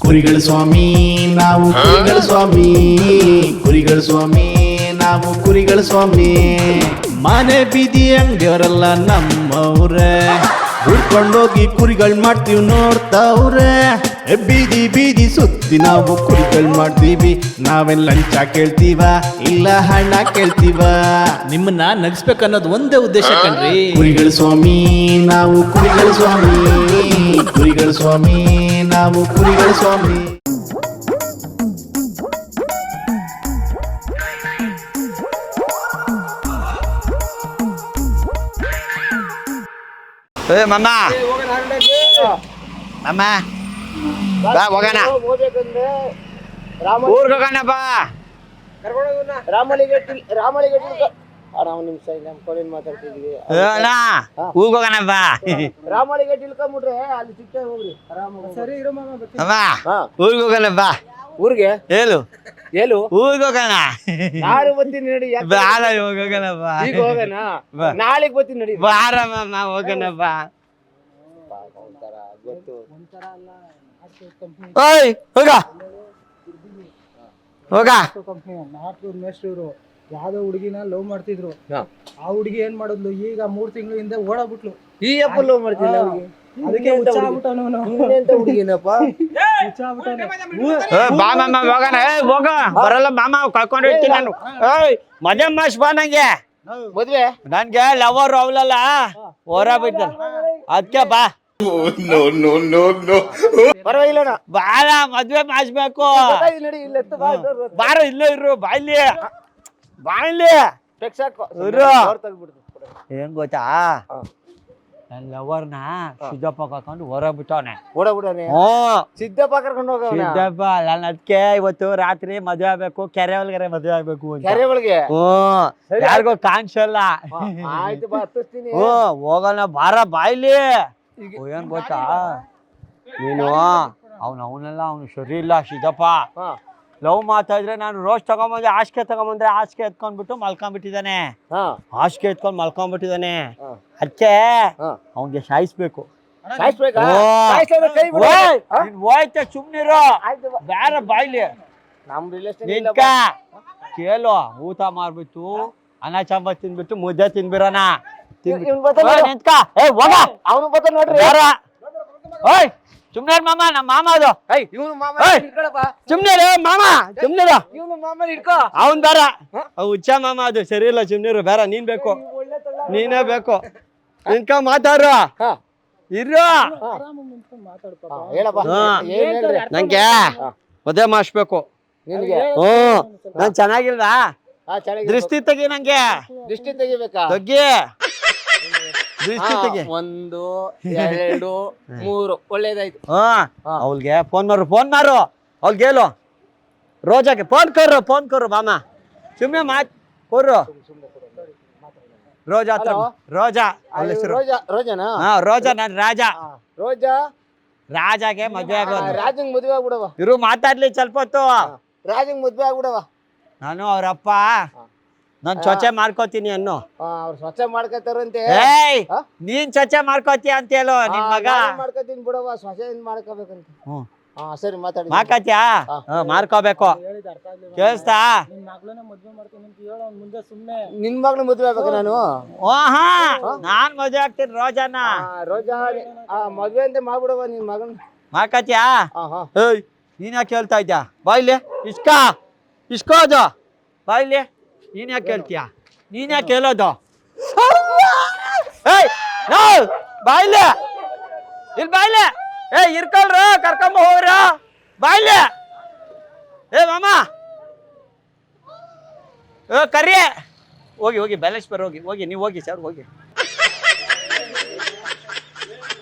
ಕುರಿಗಳ ಸ್ವಾಮಿ ನಾವು ಕುರಿಗಳ ಸ್ವಾಮಿ, ಕುರಿಗಳ ಸ್ವಾಮಿ ನಾವು ಕುರಿಗಳ ಸ್ವಾಮಿ. ಮನೆ ಬೀದಿ ಅಂಗಡಿಯವರೆಲ್ಲ ನಮ್ಮವ್ರೆ, ಹುಡ್ಕೊಂಡೋಗಿ ಕುರಿಗಳು ಮಾಡ್ತೀವಿ ನೋಡ್ತಾವ್ರೆ. ಬೀದಿ ಬೀದಿ ಸುತ್ತಿ ನಾವು ಕುರಿಗಳು ಮಾಡ್ತೀವಿ. ನಾವೆಲ್ಲ ಲಂಚ ಕೇಳ್ತೀವ ಇಲ್ಲ ಹಣ ಕೇಳ್ತೀವ? ನಿಮ್ಮನ್ನ ನಗಿಸ್ಬೇಕನ್ನೋದು ಒಂದೇ ಉದ್ದೇಶ ಕಣ್ರಿ. ಕುರಿಗಳ ಸ್ವಾಮಿ ನಾವು ಕುರಿಗಳ ಸ್ವಾಮಿ, ಕುರಿಗಳ ಸ್ವಾಮಿ ನಾವು ಕುರಿಗಳ ಸ್ವಾಮಿ. ಮಮ್ಮ ಅಮ್ಮ ಬಾ ಹೋಗೋಣ, ಊರ್ಗೆ ಹೋಗೋಣಪ್ಪ. ಊರ್ಗೆ ಹೋಗೋಣಪ್ಪ. ಅಮ್ಮ ಊರ್ಗೆ ಹೋಗೋಣಪ್ಪ. ಊರಿಗೆ ಹೇಳು ಹೇಳು ಊರ್ಗೆ ಹೋಗೋಣ. ಯಾರು ಬಂತೀನಿ ನಡಿ. ಬಾರ ಹೋಗೋಣಪ್ಪ. ಈಗ ಹೋಗೋಣ, ನಾಳೆಗೆ ಬರ್ತೀನಿ ನಡಿ. ಬಾರಮ್ಮ ಹೋಗೋಣಪ್ಪ. ಓಯ್ ಹೋಗ ಹೋಗ. ಮೇಷ್ಟ್ರು ಯಾವ್ದೋ ಹುಡುಗಿನ ಲವ್ ಮಾಡ್ತಿದ್ರು. ಆ ಹುಡುಗಿ ಏನ್ ಮಾಡಿದ್ಲು, ಈಗ 3 ತಿಂಗಳ ಹಿಂದೆ ಓಡಾಬಿಟ್ಲು. ಈ ಅಪ್ಪ ಲವ್ ಮಾಡ್ತಿಲ್ಲ ಅವ್ರಿಗೆ. ಅದಕ್ಕೆ ಹುಡುಗಿನಪ್ಪ ಬಾ ಮಾಮ ಹೋಗೋಣ. ಹೋಗ ಬರಲ್ಲ ಮಾಮ, ಕಳ್ಕೊಂಡು ಹೋಗ್ತೀನಿ ನಾನು. ಏಯ್ ಮಜಾ ಮಾಸ್ ಬಾ. ನಂಗೆ ಮದ್ವೆ ನನ್ಗೆ ಲವರ್ ಅವಳಲ್ಲ ಹೊರ ಬಿಡ್ತಾನೆ, ಅದಕ್ಕೆ ಬಾ. ಪರವಾಗಿಲ್ಲ ಬಾರ ಮದ್ವೆ ಮಾಡಿಸ್ಬೇಕು. ನಡಿ. ಇಲ್ಲ ಬಾರ ಇಲ್ಲೇ ಇರು, ಬಾಯ್ಲಿ ಬಾಯ್ಲಿ ಏನ್ ಗೊತ್ತಾ, ನನ್ ಲವರ್ನ ಸಿದ್ದಪ್ಪ ಕರ್ಕೊಂಡು ಹೊರ ಬಿಟ್ಟವನೆ. ಸಿದ್ದಪ್ಪ ಕರ್ಕೊಂಡು ಹೋಗ. ಸಿದ್ದಪ್ಪ ನಾನು ಅದಕ್ಕೆ ಇವತ್ತು ರಾತ್ರಿ ಮದ್ವೆ ಆಗ್ಬೇಕು, ಕೆರೆ ಒಳಗಡೆ ಮದ್ವೆ ಆಗ್ಬೇಕು ಅಂತ. ಕೆರೆ ಒಳಗೆ ಯಾರಿಗೋ ಕಾಣಿಸಲ್ಲ. ಆಯ್ತು ಬಾ, ಹತ್ತಿಸ್ತೀನಿ. ಹೋಗೋಣ ಬಾರ ಬಾಯ್ಲಿ. ಏನ್ ಗೊತ್ತಾ, ನೀನು ಅವನೆಲ್ಲ ಅವನು ಸರಿ ಇಲ್ಲ ಸಿದ್ದಪ್ಪ. ಲವ್ ಮಾತಾಡಿದ್ರೆ ನಾನು ರೋಸ್ ತಗೊಂಬಂದ್ರೆ ಹಾಸಿಗೆ ತಗೊಂಬಂದ್ರೆ ಹಾಸಿಗೆ ಎತ್ಕೊಂಡ್ಬಿಟ್ಟು ಮಲ್ಕೊಂಡ್ಬಿಟ್ಟಿದ್ದಾನೆ. ಹಾಸಿಗೆ ಎತ್ಕೊಂಡ್ ಮಲ್ಕೊಂಡ್ಬಿಟ್ಟಿದ್ದಾನೆ. ಅದಕ್ಕೆ ಅವನ್ಗೆ ಸಾಯಿಸ್ಬೇಕು. ಹೋಯ್ತ ಸುಮ್ನಿರೋ, ಬೇರೆ ಬಾಯ್ಲಿ. ನಿಂತ್ಕ ಕೇಳು, ಊಟ ಮಾಡ್ಬಿಟ್ಟು ಅನ್ನ ಸಾಂಬಾರ್ ತಿನ್ಬಿಟ್ಟು ಮುದ್ದೆ ತಿನ್ಬಿರೋಣ. ನಿಂತ್ಕ ಅವನು ಬತ್ತ ನೋಡ್ರಿ. ಓಯ್ ಸುಮ್ನೆ ಮಾಮ, ನಮ್ಮ ಮಾಮ ಅದು. ಸುಮ್ನೆ ಮಾಮ, ಸುಮ್ನೆ ಇಟ್ಕೋ. ಅವನ್ ಬೇಡ, ಹುಚ್ಚ ಮಾಮ ಅದು ಸರಿ ಇಲ್ಲ. ಸುಮ್ನಿರು, ಬೇಡ ನೀನ್ ಬೇಕು, ನೀನೇ ಬೇಕು. ನಿನ್ಕ ಮಾತಾಡ್ರ ಇರು. ನಂಗೆ ಮದುವೆ ಮಾಡಿಸ್ಬೇಕು. ನಾನ್ ಚೆನ್ನಾಗಿಲ್ವಾ? ದೃಷ್ಟಿ ತೆಗಿ, ನಂಗೆ ದೃಷ್ಟಿ ತೆಗಿಬೇಕಾ? ತೆಗಿ ದೃಷ್ಟಿ ತೆಗಿ. 1 2 3 ಒಳ್ಳೇದಾಯ್ತು. ಅವ್ಳಿಗೆ ಫೋನ್ ಮಾರು ಅವ್ಳಿಗೆ ಹೇಳು. ರೋಜಾಗೆ ಫೋನ್ ಕೊರ್ರು ಮಾಮ. ಸುಮ್ಮನೆ ಮಾತ್ ಕೊರ್ರು. ರೋಜಾ ಹತ್ರ ರೋಜಾ ಅವಳ ಹೆಸರು. ರೋಜಾನಾ? ರೋಜಾ. ನಾನು ರಾಜ. ರೋಜಾ ರಾಜಾಗೆ ಮದ್ವೆ ಆಗೋದು. ರಾಜಂಗ್ ಮದ್ವೆ ಆಗ್ಬಿಡವ. ಇರು ಮಾತಾಡ್ಲಿ ಸ್ವಲ್ಪ ಹೊತ್ತು. ರಾಜಂಗ್ ಮದ್ವೆ ಆಗ್ಬಿಡವ. ನಾನು ಅವ್ರಪ್ಪ ನಾನ್ ಚೊಚ್ಚೆ ಮಾಡ್ಕೋತೀನಿ ಅನ್ನು. ಅವ್ರು ಸ್ವಚ್ಛ ಮಾಡ್ಕೋತಾರಂತೆ. ಏಯ್ ನೀನ್ ಚೊಚ್ಚೆ ಮಾಡ್ಕೋತೀಯ ಅಂತ ಹೇಳು. ನಿನ್ ಮಗ ಮಾಡ್ಕೋತೀನಿ ಬಿಡವ, ಸ್ವಚ್ಛ ಮಾಡ್ಕೋಬೇಕಂತ. ಸರಿ ಮಾತಾಡಿ. ಮಾಡ್ಕೋತ್ಯಾ? ಮಾಡ್ಕೋಬೇಕು. ಕೇಳಿಸ್ತಾ? ನಿನ್ ಮಗ್ಳು ಮದ್ವೆ ಆಗ್ಬೇಕು ನಾನು. ನಾನ್ ಮದ್ವೆ ಆಗ್ತೀನಿ ರೋಜಾನ. ರೋಜಾ ಮದ್ವೆ ಅಂತ ಮಾಡ್ಬಿಡವ ನಿನ್ ಮಗನ್. ಮಾಡ್ಕೋತ್ಯಾ? ಏಯ್ ನೀನ್ ಯಾಕೆ ಕೇಳ್ತಾ ಇದ್ಯಾ? ಬಾಯ್ಲಿ ಇಸ್ಕೋ ಅದು ಬಾಯ್ಲಿ. ನೀನ್ ಯಾಕೆ ಕೇಳ್ತೀಯ? ನೀನ್ ಯಾಕೆ ಕೇಳೋದು? ಬಾಯ್ಲಿ ಇಲ್ಲಿ ಬಾಯ್ಲಿ. ಇರ್ಕೊಳ್ರ, ಕರ್ಕೊಂಬ ಹೋಗ್ರ ಬಾಯ್ಲಿ. ಮಾಮ ಕರಿ. ಹೋಗಿ ಬ್ಯಾಲೆನ್ಸ್ ಬರ್ ಹೋಗಿ ನೀವು ಹೋಗಿ ಸರ್ ಹೋಗಿ.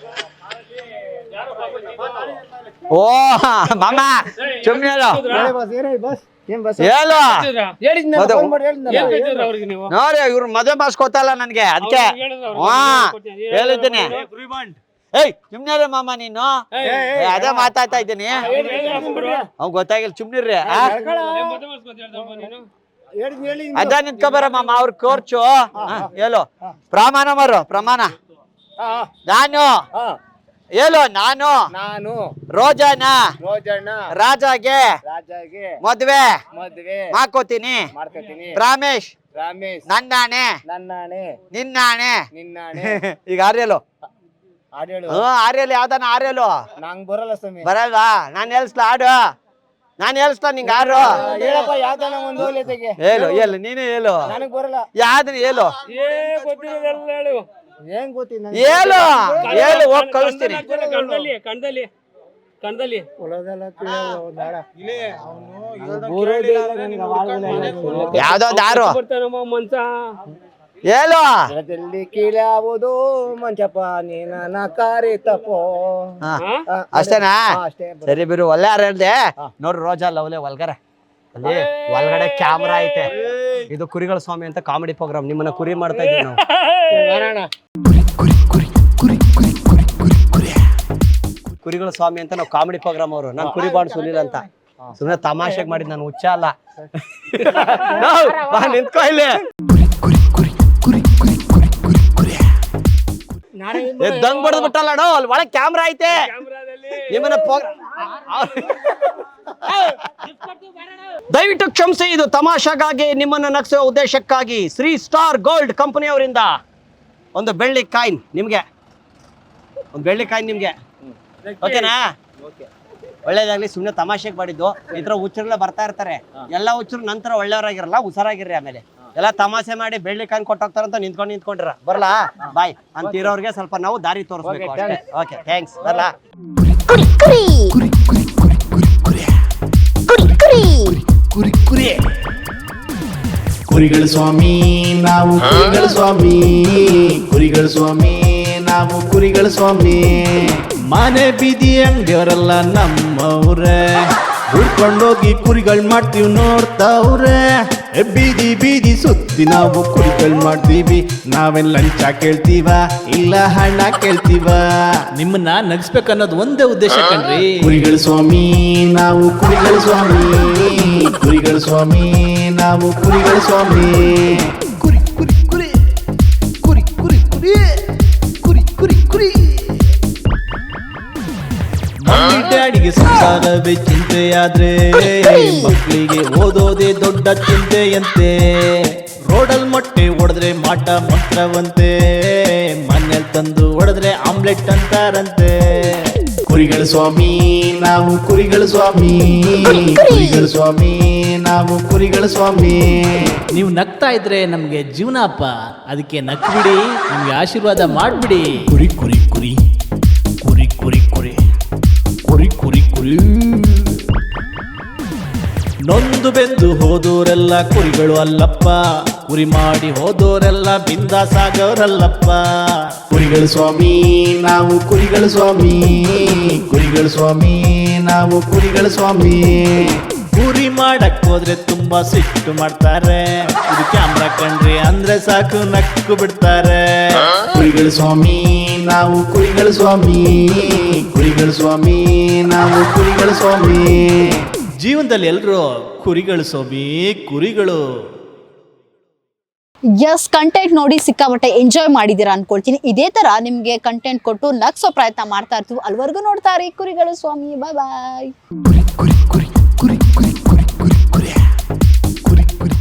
ಓ ಮಾಮ ಸುಮ್ಮನೆ ಹೇಳು. ನೋಡಿ ಇವ್ರು ಮದುವೆ ಮಾಡಿಸ್ಕೊತಲ್ಲ ನನ್ಗೆ, ಅದಕ್ಕೆ ಹೇಳಿದ್ದೀನಿ. ಏಯ್ ಸುಮ್ನಿರ್ರಿ ಮಾಮ ನೀನು ಅದೇ ಮಾತಾಡ್ತಾ ಇದ್ದೀನಿ ಅವ್ನು ಗೊತ್ತಾಗಿಲ್ಲ ಸುಮ್ನಿರ್ರಿ ಅದ ನಿಂತ್ಕೊಬಾರ ಮಾಮ ಅವ್ರ ಕೋರ್ಚು ಹೇಳು ಪ್ರಮಾಣ ಮಾರು ಪ್ರಮಾಣ ನಾನು ಹೇಳು ನಾನು ರೋಜಾನ ರಾಜಾಗೆ ಮದ್ವೆ ಮಾಡ್ಕೋತೀನಿ ಪ್ರಾಮೇಶ್ ನನ್ನಾಣೆ ನಿನ್ನಾಣೆ ಈಗ ಆರ್ಯಲು ಆರ್ಯಲು ಯಾವ್ದಾನ ಆರ್ಯಲು ನಂಗ್ ಬರಲ್ಲ ಸ್ವಾಮಿ. ಬರಲ್ವಾ ನಾನು ಹೇಳ್ಸ್ಲಾ ಆಡು ನಾನು ಹೇಳ್ಸ್ಲಾ ನಿಂಗೆ ಆರು ಹೇಳಪ್ಪ ಯಾವ್ದಾನ ಒಂದು ತೆಗೆ. ಹೇಳು ನೀನೇ ಹೇಳು ನನಗ್ ಬರಲ್ಲ. ಯಾವ್ದನ್ನ ಹೇಳು ಏನ್ ಗೊತ್ತಿಲ್ಲ ಹೇಳು ಹೋಗಿ ಕಳಿಸ್ತೀನಿ ಯಾವ್ದೋ ದಾರು ಹೇಳು ಕೀಳಾವುದು ಮಂಚಪ್ಪ ನೀನ ಕಾರಿ ತಪ್ಪೋ. ಅಷ್ಟೇನಾ ಅಷ್ಟೇ. ಸರಿ ಬಿರು ಒಳ್ಳೆ ಯಾರು ಹೇಳ್ದೆ ನೋಡ್ರಿ ರೋಜಾ ಲವ್ಲೆ ಒಳಗಡೆ ಅಲ್ಲಿ ಒಳಗಡೆ ಕ್ಯಾಮ್ರಾ ಐತೆ ಇದು ಕುರಿಗಳ ಸ್ವಾಮಿ ಅಂತ ಕಾಮಿಡಿ ಪ್ರೋಗ್ರಾಮ್ ನಿಮ್ಮನ್ನ ಕುರಿ ಮಾಡ್ತಾ ಇದ್ದೀವಿ ನಾವು ಕುರಿಗಳ ಸ್ವಾಮಿ ಅಂತ ನಾವು ಕಾಮಿಡಿ ಪ್ರೋಗ್ರಾಮ್ ಅವರು ನಾನು ಕುರಿ ಬಾಂಡ್ ಸುಲಿಲ್ಲ ಅಂತ ಸುಮ್ಮನೆ ತಮಾಷೆಗೆ ಮಾಡಿದ್ ನಾನು ಹುಚ್ಚ ಅಲ್ಲ ಬಾ ನಿಂತ್ಕೊ ಇಲ್ಲಿ ದಂಗ್ ಬಡ್ದು ಬಿಟ್ಟಲ್ಲ ಅಲ್ಲಿ ಒಳಗೆ ಕ್ಯಾಮ್ರಾ ಐತೆ ನಿಮ್ಮನ್ನ ದಯವಿಟ್ಟು ಕ್ಷಮಿಸಿ ಇದು ತಮಾಷೆಗಾಗಿ ನಿಮ್ಮನ್ನು ನಗಿಸುವ ಉದ್ದೇಶಕ್ಕಾಗಿ ಶ್ರೀ ಸ್ಟಾರ್ ಗೋಲ್ಡ್ ಕಂಪನಿಯವರಿಂದ ಒಂದು ಬೆಳ್ಳಿ ಕಾಯಿನ್ ನಿಮ್ಗೆ ಓಕೆನಾ ಒಳ್ಳೇದಾಗ್ಲಿ ಸುಮ್ಮನೆ ತಮಾಷೆಗೆ ಮಾಡಿದ್ದು ಈ ಥರ ಹುಚ್ಚರೆಲ್ಲ ಬರ್ತಾ ಇರ್ತಾರೆ ಎಲ್ಲ ಹುಚ್ಚರು ನಂತರ ಒಳ್ಳೆಯವರಾಗಿರಲ್ಲ ಹುಷಾರಾಗಿರ್ರಿ ಆಮೇಲೆ ಎಲ್ಲ ತಮಾಷೆ ಮಾಡಿ ಬೆಳ್ಳಿ ಕಾಯಿನ್ ಕೊಟ್ಟೋಗ್ತಾರಂತ ನಿಂತ್ಕೊಂಡಿರ ಬರಲಾ ಬಾಯ್ ಅಂತಿರೋರ್ಗೆ ಸ್ವಲ್ಪ ನಾವು ದಾರಿ ತೋರಿಸ್ಬೇಕು ಅಷ್ಟೇ ಓಕೆ ಥ್ಯಾಂಕ್ಸ್ ಬರಲಾ ಕುರಿಗಳ ಸ್ವಾಮಿ ನಾವು ಕುರಿಗಳ ಸ್ವಾಮಿ ನಾವು ಕುರಿಗಳ ಸ್ವಾಮಿ ಮನೆ ಬೀದಿ ಅಂಗಡಿಯವರೆಲ್ಲ ನಮ್ಮವ್ರೆ ಹುಡ್ಕೊಂಡೋಗಿ ಕುರಿಗಳು ಮಾಡ್ತೀವಿ ನೋಡ್ತಾವ್ರೆ ಬೀದಿ ಬೀದಿ ಸುತ್ತಿ ನಾವು ಕುರಿಗಳು ಮಾಡ್ತೀವಿ ನಾವೇನ್ ಲಂಚ ಕೇಳ್ತೀವ ಇಲ್ಲ ಹಣ ಕೇಳ್ತೀವ ನಿಮ್ಮನ್ನ ನಗಿಸ್ಬೇಕನ್ನೋದು ಒಂದೇ ಉದ್ದೇಶ ಕಣ್ರಿ ಕುರಿಗಳ ಸ್ವಾಮಿ ನಾವು ಕುರಿಗಳ ಸ್ವಾಮಿ ಕುರಿಗಳ ಸ್ವಾಮಿ ನಾವು ಕುರಿಗಳ ಸ್ವಾಮಿ ಕುರಿ ಕುರಿ ಕುರಿ ಕುರಿ ಕುರಿ ಕುರಿ ಕುರಿ ಕುರಿ ಕುರಿ ಮಮ್ಮಿ ಡ್ಯಾಡಿಗೆ ಸಂಸಾರವೇ ಚಿಂತೆಯಾದ್ರೆ ಮಕ್ಕಳಿಗೆ ಓದೋದೇ ದೊಡ್ಡ ಚಿಂತೆಯಂತೆ ರೋಡಲ್ ಮೊಟ್ಟೆ ಹೊಡೆದ್ರೆ ಮಾಟ ಮಂತ್ರವಂತೆ ಮನೇಲಿ ತಂದು ಹೊಡೆದ್ರೆ ಆಮ್ಲೆಟ್ ಅಂತಾರಂತೆ ಕುರಿಗಳ ಸ್ವಾಮಿ ನಾವು ಕುರಿಗಳ ಸ್ವಾಮಿ ಕುರಿಗಳ ಸ್ವಾಮಿ ನಾವು ಕುರಿಗಳ ಸ್ವಾಮಿ ನೀವು ನಗ್ತಾ ಇದ್ರೆ ನಮ್ಗೆ ಜೀವನ ಅಪ್ಪ ಅದಕ್ಕೆ ನಕ್ಬಿಡಿ ನಿಮ್ಗೆ ಆಶೀರ್ವಾದ ಮಾಡ್ಬಿಡಿ ಕುರಿ ಕುರಿ ಕುರಿ ಕುರಿ ಕುರಿ ಕುರಿ ಕುರಿ ಕುರಿ ಕುರಿ ನೊಂದು ಬೆಂದು ಹೋದೋರೆಲ್ಲ ಕುರಿಗಳು ಅಲ್ಲಪ್ಪ ಕುರಿ ಮಾಡಿ ಹೋದೋರೆಲ್ಲ ಬಿಂದಾಸಾಗವ್ರಲ್ಲಪ್ಪ ಕುರಿಗಳ ಸ್ವಾಮಿ ನಾವು ಕುರಿಗಳ ಸ್ವಾಮಿ ಕುರಿಗಳ ಸ್ವಾಮಿ ನಾವು ಕುರಿಗಳ ಸ್ವಾಮಿ ಕುರಿ ಮಾಡಕ್ ಹೋದ್ರೆ ತುಂಬಾ ಸಿಟ್ಟು ಮಾಡ್ತಾರೆ ಇದು ಕ್ಯಾಮ್ರಾ ಕಂಡ್ರಿ ಅಂದ್ರೆ ಸಾಕು ನಕ್ಕು ಬಿಡ್ತಾರೆ ಕುರಿಗಳ ಸ್ವಾಮಿ ನಾವು ಕುರಿಗಳ ಸ್ವಾಮಿ ಕುರಿಗಳ ಸ್ವಾಮಿ ನಾವು ಕುರಿಗಳ ಸ್ವಾಮಿ ಜೀವನದಲ್ಲಿ ಎಲ್ರು ಕುರಿಗಳು ಸ್ವಾಮಿ ಕುರಿಗಳು ಎಸ್ ಕಂಟೆಂಟ್ ನೋಡಿ ಸಿಕ್ಕಾಪಟ್ಟೆ ಎಂಜಾಯ್ ಮಾಡಿದ್ದೀರಾ ಅನ್ಕೊಳ್ತೀನಿ ಇದೇ ತರ ನಿಮ್ಗೆ ಕಂಟೆಂಟ್ ಕೊಟ್ಟು ನಗ್ಸೋ ಪ್ರಯತ್ನ ಮಾಡ್ತಾ ಇರ್ತೀವಿ ಅಲ್ವರೆಗೂ ನೋಡ್ತಾ ಇರಿ ಕುರಿಗಳು ಸ್ವಾಮಿ ಬಾಯ್ ಬಾಯ್ ಕುರಿ ಕುರಿ